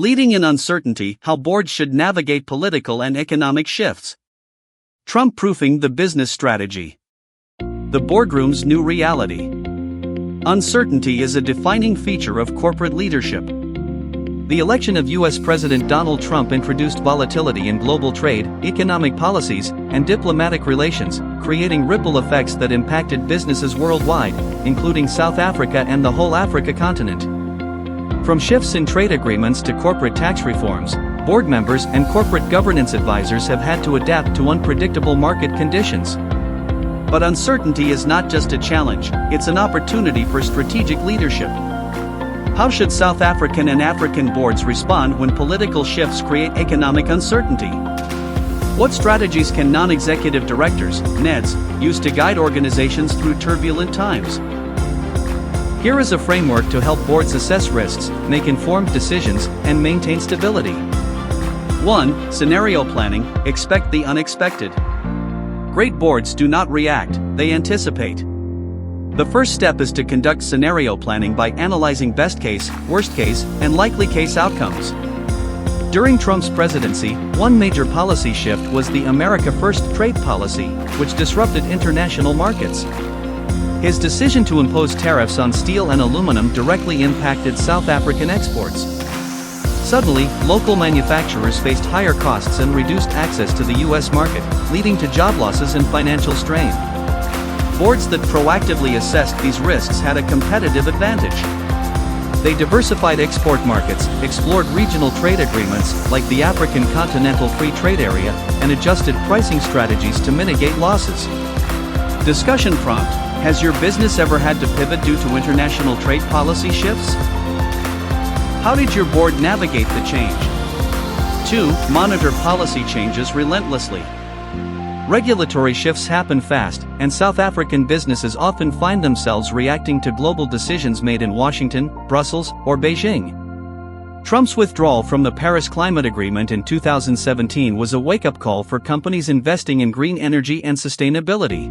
Leading in uncertainty: how boards should navigate political and economic shifts. Trump-proofing the business strategy. The boardroom's new reality. Uncertainty is a defining feature of corporate leadership. The election of U.S. President Donald Trump introduced volatility in global trade, economic policies, and diplomatic relations, creating ripple effects that impacted businesses worldwide, including South Africa and the whole Africa continent. From shifts in trade agreements to corporate tax reforms, board members and corporate governance advisors have had to adapt to unpredictable market conditions. But uncertainty is not just a challenge, it's an opportunity for strategic leadership. How should South African and African boards respond when political shifts create economic uncertainty? What strategies can non-executive directors, NEDs, use to guide organizations through turbulent times? Here is a framework to help boards assess risks, make informed decisions, and maintain stability. 1. Scenario planning: expect the unexpected. Great boards do not react, they anticipate. The first step is to conduct scenario planning by analyzing best case, worst case, and likely case outcomes. During Trump's presidency, one major policy shift was the America First trade policy, which disrupted international markets. His decision to impose tariffs on steel and aluminum directly impacted South African exports. Suddenly, local manufacturers faced higher costs and reduced access to the U.S. market, leading to job losses and financial strain. Boards that proactively assessed these risks had a competitive advantage. They diversified export markets, explored regional trade agreements, like the African Continental Free Trade Area, and adjusted pricing strategies to mitigate losses. Discussion prompt: has your business ever had to pivot due to international trade policy shifts? How did your board navigate the change? 2. Monitor policy changes relentlessly. Regulatory shifts happen fast, and South African businesses often find themselves reacting to global decisions made in Washington, Brussels, or Beijing. Trump's withdrawal from the Paris Climate Agreement in 2017 was a wake-up call for companies investing in green energy and sustainability.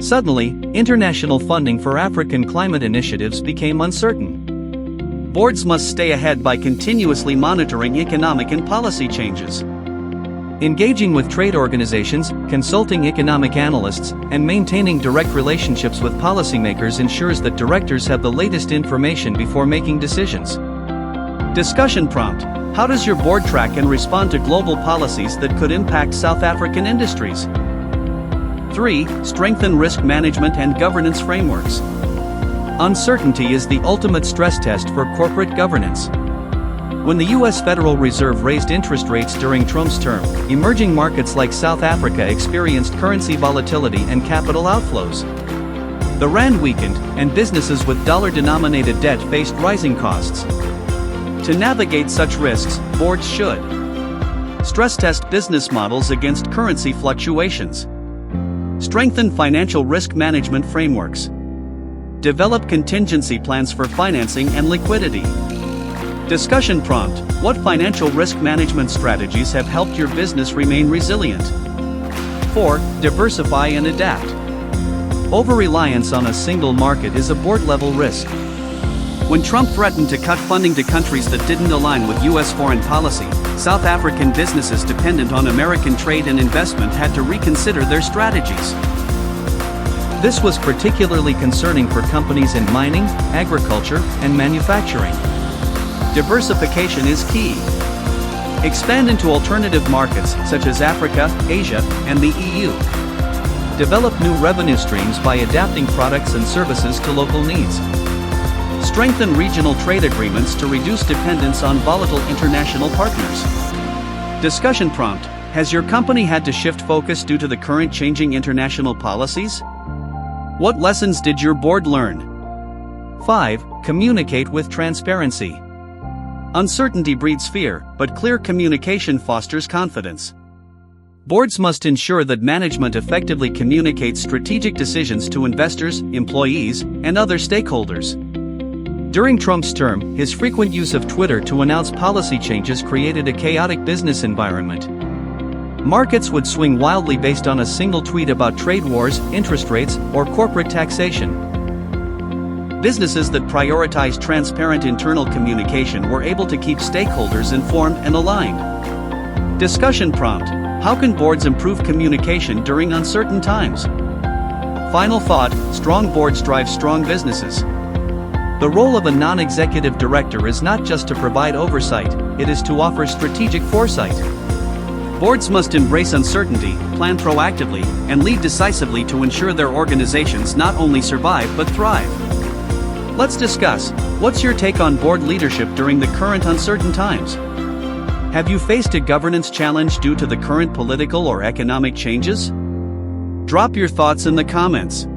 Suddenly, international funding for African climate initiatives became uncertain. Boards must stay ahead by continuously monitoring economic and policy changes. Engaging with trade organizations, consulting economic analysts, and maintaining direct relationships with policymakers ensures that directors have the latest information before making decisions. Discussion prompt: how does your board track and respond to global policies that could impact South African industries? 3. Strengthen risk management and governance frameworks. Uncertainty is the ultimate stress test for corporate governance. When the U.S. Federal Reserve raised interest rates during Trump's term, emerging markets like South Africa experienced currency volatility and capital outflows. The rand weakened, and businesses with dollar-denominated debt faced rising costs. To navigate such risks, boards should stress test business models against currency fluctuations, strengthen financial risk management frameworks, develop contingency plans for financing and liquidity. Discussion prompt: what financial risk management strategies have helped your business remain resilient? 4. Diversify and adapt. Over-reliance on a single market is a board-level risk. When Trump threatened to cut funding to countries that didn't align with U.S. foreign policy, South African businesses dependent on American trade and investment had to reconsider their strategies. This was particularly concerning for companies in mining, agriculture, and manufacturing. Diversification is key. Expand into alternative markets such as Africa, Asia, and the EU. Develop new revenue streams by adapting products and services to local needs. Strengthen regional trade agreements to reduce dependence on volatile international partners. Discussion prompt: has your company had to shift focus due to the current changing international policies? What lessons did your board learn? 5. Communicate with transparency. Uncertainty breeds fear, but clear communication fosters confidence. Boards must ensure that management effectively communicates strategic decisions to investors, employees, and other stakeholders. During Trump's term, his frequent use of Twitter to announce policy changes created a chaotic business environment. Markets would swing wildly based on a single tweet about trade wars, interest rates, or corporate taxation. Businesses that prioritize transparent internal communication were able to keep stakeholders informed and aligned. Discussion prompt: how can boards improve communication during uncertain times? Final thought: strong boards drive strong businesses. The role of a non-executive director is not just to provide oversight, it is to offer strategic foresight. Boards must embrace uncertainty, plan proactively, and lead decisively to ensure their organizations not only survive but thrive. Let's discuss, what's your take on board leadership during the current uncertain times? Have you faced a governance challenge due to the current political or economic changes? Drop your thoughts in the comments.